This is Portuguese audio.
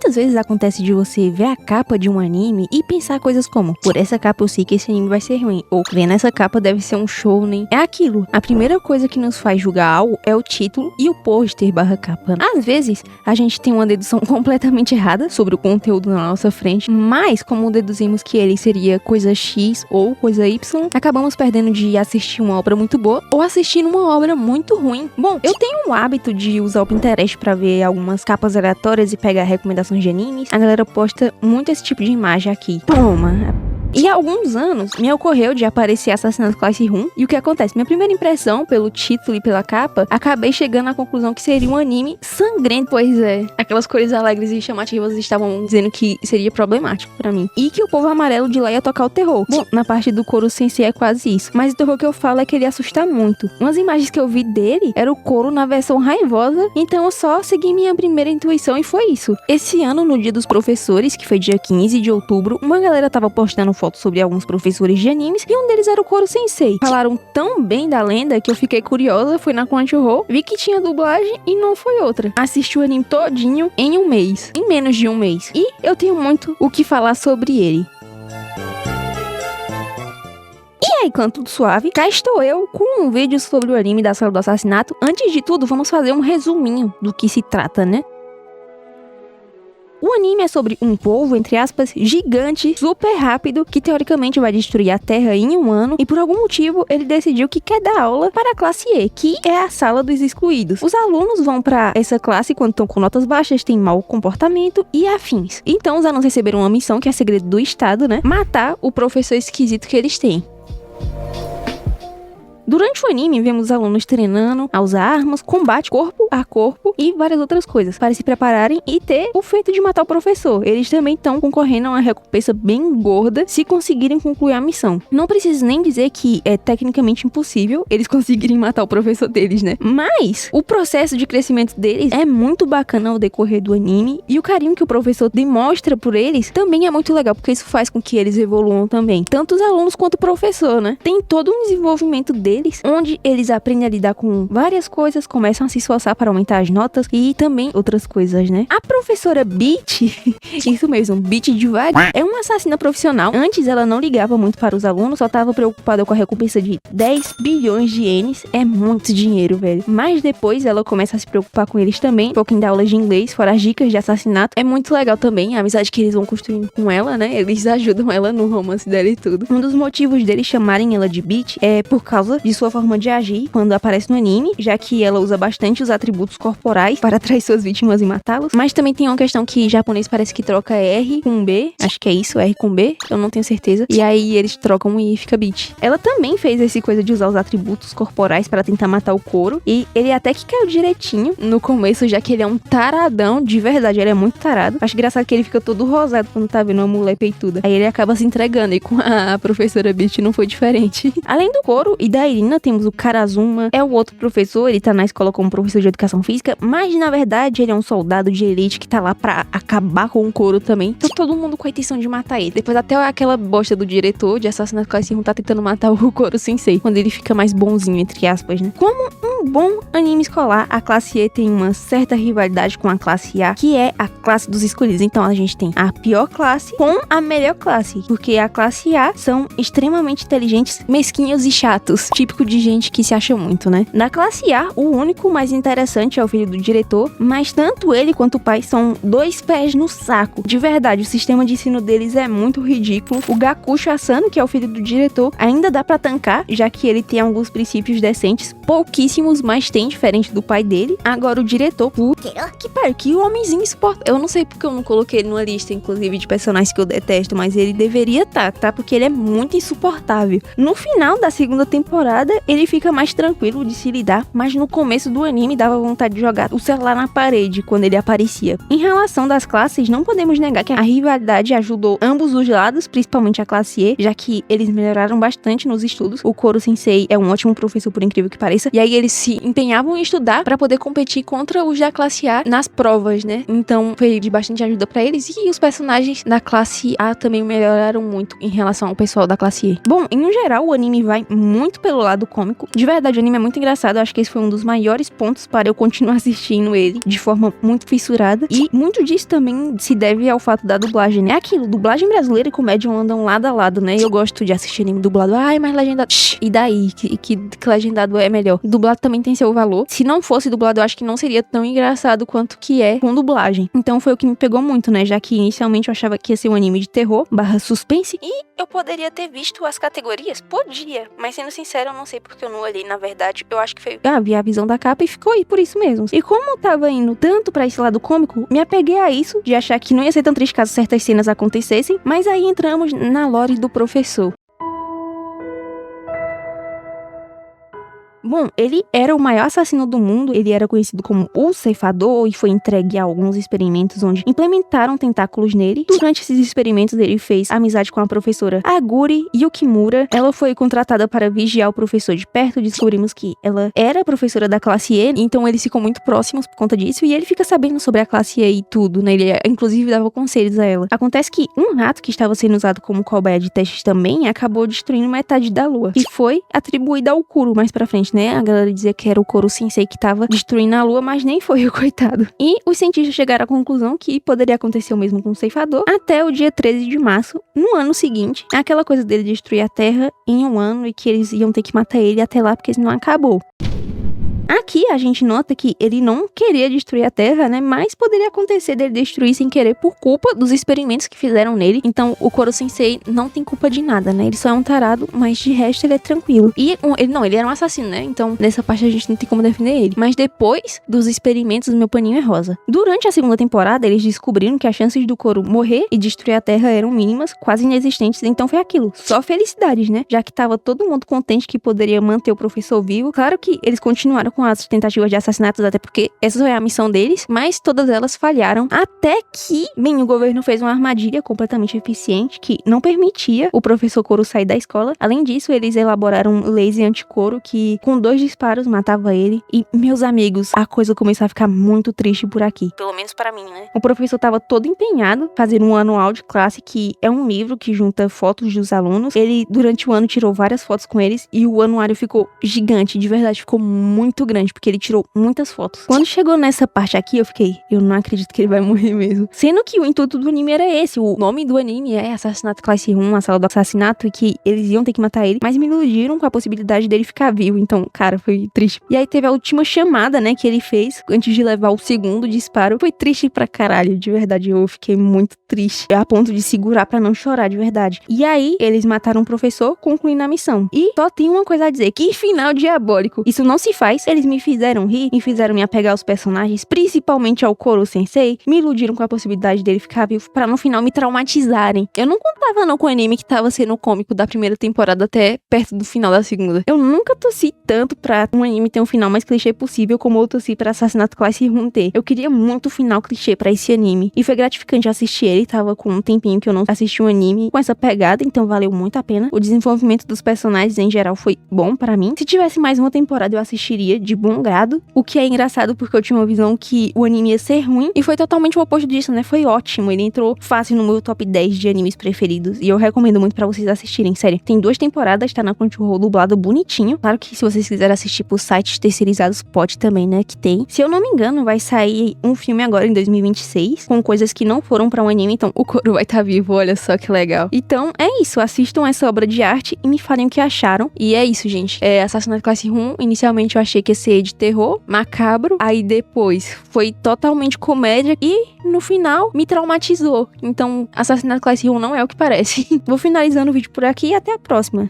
Muitas vezes acontece de você ver a capa de um anime e pensar coisas como: por essa capa eu sei que esse anime vai ser ruim, ou vendo essa capa deve ser um shounen. É aquilo. A primeira coisa que nos faz julgar algo é o título e o pôster / capa. Às vezes, a gente tem uma dedução completamente errada sobre o conteúdo na nossa frente, mas como deduzimos que ele seria coisa X ou coisa Y, acabamos perdendo de assistir uma obra muito boa ou assistir uma obra muito ruim. Bom, eu tenho o hábito de usar o Pinterest pra ver algumas capas aleatórias e pegar recomendações de animes. A galera posta muito esse tipo de imagem aqui. Toma! E há alguns anos, me ocorreu de aparecer Assassinato Classroom, e o que acontece? Minha primeira impressão, pelo título e pela capa, acabei chegando à conclusão que seria um anime sangrento, pois é. Aquelas cores alegres e chamativas estavam dizendo que seria problemático pra mim. E que o povo amarelo de lá ia tocar o terror. Bom, na parte do Koro Sensei é quase isso. Mas o terror que eu falo é que ele ia assustar muito. Umas imagens que eu vi dele, era o Koro na versão raivosa, então eu só segui minha primeira intuição e foi isso. Esse ano, no Dia dos Professores, que foi dia 15 de outubro, uma galera tava postando fotos sobre alguns professores de animes e um deles era o Koro Sensei. Falaram tão bem da lenda que eu fiquei curiosa, fui na Crunchyroll, vi que tinha dublagem e não foi outra. Assisti o anime todinho em um mês, em menos de um mês. E eu tenho muito o que falar sobre ele. E aí, clã, tudo suave? Cá estou eu com um vídeo sobre o anime da Sala do Assassinato. Antes de tudo, vamos fazer um resuminho do que se trata, né? O anime é sobre um povo, entre aspas, gigante, super rápido, que teoricamente vai destruir a Terra em um ano, e por algum motivo ele decidiu que quer dar aula para a classe E, que é a sala dos excluídos. Os alunos vão para essa classe quando estão com notas baixas, têm mau comportamento e afins. Então os alunos receberam uma missão, que é segredo do estado, né? Matar o professor esquisito que eles têm. Durante o anime, vemos os alunos treinando a usar armas, combate corpo a corpo e várias outras coisas para se prepararem e ter o feito de matar o professor. Eles também estão concorrendo a uma recompensa bem gorda se conseguirem concluir a missão. Não preciso nem dizer que é tecnicamente impossível eles conseguirem matar o professor deles, né? Mas o processo de crescimento deles é muito bacana ao decorrer do anime, e o carinho que o professor demonstra por eles também é muito legal, porque isso faz com que eles evoluam também. Tanto os alunos quanto o professor, né? Tem todo um desenvolvimento deles, onde eles aprendem a lidar com várias coisas, começam a se esforçar para aumentar as notas e também outras coisas, né? A professora Beat, isso mesmo, Beat devagar, é uma assassina profissional. Antes ela não ligava muito para os alunos, só estava preocupada com a recompensa de 10 bilhões de ienes, é muito dinheiro, velho. Mas depois ela começa a se preocupar com eles também, um pouquinho da aula de inglês, fora as dicas de assassinato. É muito legal também a amizade que eles vão construindo com ela, né? Eles ajudam ela no romance dela e tudo. Um dos motivos deles chamarem ela de Beat é por causa de sua forma de agir quando aparece no anime, já que ela usa bastante os atributos corporais para atrair suas vítimas e matá-los. Mas também tem uma questão que em japonês parece que troca R com B, acho que é isso, R com B, eu não tenho certeza, e aí eles trocam e fica Beat. Ela também fez essa coisa de usar os atributos corporais para tentar matar o Koro, e ele até que caiu direitinho no começo, já que ele é um taradão, de verdade, ele é muito tarado. Acho engraçado que ele fica todo rosado quando tá vendo uma mulher peituda. Aí ele acaba se entregando, e com a professora Beat não foi diferente. Além do Koro e da Irina, temos o Karazuma, é o outro professor, ele tá na escola como professor de educação física, mas na verdade ele é um soldado de elite que tá lá pra acabar com o Koro também. Então todo mundo com a intenção de matar ele. Depois até aquela bosta do diretor de Assassinato Classroom tá tentando matar o Koro Sensei, quando ele fica mais bonzinho, entre aspas, né? Como um bom anime escolar, a classe E tem uma certa rivalidade com a classe A, que é a classe dos escolhidos. Então a gente tem a pior classe com a melhor classe, porque a classe A são extremamente inteligentes, mesquinhos e chatos, típico de gente que se acha muito, né? Na classe A, o único mais interessante é o filho do diretor, mas tanto ele quanto o pai são dois pés no saco. De verdade, o sistema de ensino deles é muito ridículo. O Gakusho Asano, que é o filho do diretor, ainda dá pra tancar, já que ele tem alguns princípios decentes, pouquíssimos, mas tem, diferente do pai dele. Agora o diretor, que pariu, que homenzinho insuportável. Eu não sei porque eu não coloquei ele numa lista, inclusive, de personagens que eu detesto, mas ele deveria tá? Porque ele é muito insuportável. No final da segunda temporada, ele fica mais tranquilo de se lidar, mas no começo do anime dava vontade de jogar o celular na parede quando ele aparecia. Em relação das classes, não podemos negar que a rivalidade ajudou ambos os lados, principalmente a classe E, já que eles melhoraram bastante nos estudos. O Koro Sensei é um ótimo professor, por incrível que pareça, e aí eles se empenhavam em estudar para poder competir contra os da classe A nas provas, né? Então foi de bastante ajuda para eles, e os personagens da classe A também melhoraram muito em relação ao pessoal da classe E. Bom, em geral, o anime vai muito pelo pelo lado cômico. De verdade, o anime é muito engraçado. Eu acho que esse foi um dos maiores pontos para eu continuar assistindo ele de forma muito fissurada. E muito disso também se deve ao fato da dublagem, né? É aquilo, dublagem brasileira e comédia andam lado a lado, né? E eu gosto de assistir anime dublado. Ai, mas legendado... E daí? Que legendado é melhor? Dublado também tem seu valor. Se não fosse dublado, eu acho que não seria tão engraçado quanto que é com dublagem. Então foi o que me pegou muito, né? Já que inicialmente eu achava que ia ser um anime de terror / suspense. E eu poderia ter visto as categorias? Podia. Mas sendo sincero, eu não sei porque eu não olhei. Na verdade, eu acho que foi... vi a visão da capa e ficou aí por isso mesmo. E como eu tava indo tanto pra esse lado cômico, me apeguei a isso, de achar que não ia ser tão triste caso certas cenas acontecessem. Mas aí entramos na lore do professor. Bom, ele era o maior assassino do mundo, ele era conhecido como o ceifador e foi entregue a alguns experimentos onde implementaram tentáculos nele. Durante esses experimentos, ele fez amizade com a professora Aguri Yukimura. Ela foi contratada para vigiar o professor de perto. Descobrimos que ela era professora da classe E, então eles ficam muito próximos por conta disso e ele fica sabendo sobre a classe E e tudo, né? Ele inclusive dava conselhos a ela. Acontece que um rato que estava sendo usado como cobaia de testes também acabou destruindo metade da lua, que foi atribuída ao Kuro mais pra frente, né? A galera dizia que era o Koro Sensei que tava destruindo a lua, mas nem foi o coitado. E os cientistas chegaram à conclusão que poderia acontecer o mesmo com o ceifador até o dia 13 de março, no ano seguinte. Aquela coisa dele destruir a Terra em um ano e que eles iam ter que matar ele até lá porque senão acabou. Aqui a gente nota que ele não queria destruir a Terra, né? Mas poderia acontecer dele destruir sem querer por culpa dos experimentos que fizeram nele. Então o Koro Sensei não tem culpa de nada, né? Ele só é um tarado, mas de resto ele é tranquilo. E ele era um assassino, né? Então nessa parte a gente não tem como defender ele. Mas depois dos experimentos, meu paninho é rosa. Durante a segunda temporada, eles descobriram que as chances do Koro morrer e destruir a Terra eram mínimas, quase inexistentes. Então foi aquilo, só felicidades, né? Já que tava todo mundo contente que poderia manter o professor vivo. Claro que eles continuaram com as tentativas de assassinatos, até porque essa é a missão deles, mas todas elas falharam, até que, o governo fez uma armadilha completamente eficiente que não permitia o professor Koro sair da escola. Além disso, eles elaboraram um laser anti-Koro que, com 2 disparos, matava ele. E, meus amigos, a coisa começou a ficar muito triste por aqui. Pelo menos para mim, né? O professor tava todo empenhado em fazer um anual de classe, que é um livro que junta fotos dos alunos. Ele, durante o ano, tirou várias fotos com eles e o anuário ficou gigante, de verdade, ficou muito grande, porque ele tirou muitas fotos. Quando chegou nessa parte aqui, eu não acredito que ele vai morrer mesmo. Sendo que o intuito do anime era esse, o nome do anime é Assassinato Classe 1, a sala do assassinato, e que eles iam ter que matar ele, mas me iludiram com a possibilidade dele ficar vivo, então, cara, foi triste. E aí teve a última chamada, né, que ele fez, antes de levar o segundo disparo. Foi triste pra caralho, de verdade, eu fiquei muito triste, a ponto de segurar pra não chorar, de verdade. E aí, eles mataram o professor, concluindo a missão. E só tem uma coisa a dizer, que final diabólico. Isso não se faz, eles me fizeram rir, me fizeram me apegar aos personagens, principalmente ao Koro Sensei, me iludiram com a possibilidade dele ficar vivo pra no final me traumatizarem. Eu não contava não com o anime que tava sendo cômico da primeira temporada até perto do final da segunda. Eu nunca torci tanto pra um anime ter um final mais clichê possível como eu torci pra Assassinato Classe 1 ter. Eu queria muito o final clichê pra esse anime. E foi gratificante assistir ele, tava com um tempinho que eu não assisti um anime com essa pegada, então valeu muito a pena. O desenvolvimento dos personagens em geral foi bom pra mim. Se tivesse mais uma temporada eu assistiria de bom grado, o que é engraçado porque eu tinha uma visão que o anime ia ser ruim e foi totalmente o oposto disso, né? Foi ótimo, ele entrou fácil no meu top 10 de animes preferidos e eu recomendo muito pra vocês assistirem, sério. Tem 2 temporadas, tá na Crunchyroll dublado bonitinho. Claro que se vocês quiserem assistir por sites terceirizados, pode também, né? Que tem. Se eu não me engano, vai sair um filme agora em 2026 com coisas que não foram pra um anime, então o Koro vai estar vivo, olha só que legal. Então é isso, assistam essa obra de arte e me falem o que acharam. E é isso, gente. Assassinato Classe 1, inicialmente eu achei que ia ser de terror, macabro, aí depois foi totalmente comédia e no final me traumatizou. Então, Assassinato Classe 1 não é o que parece. Vou finalizando o vídeo por aqui e até a próxima.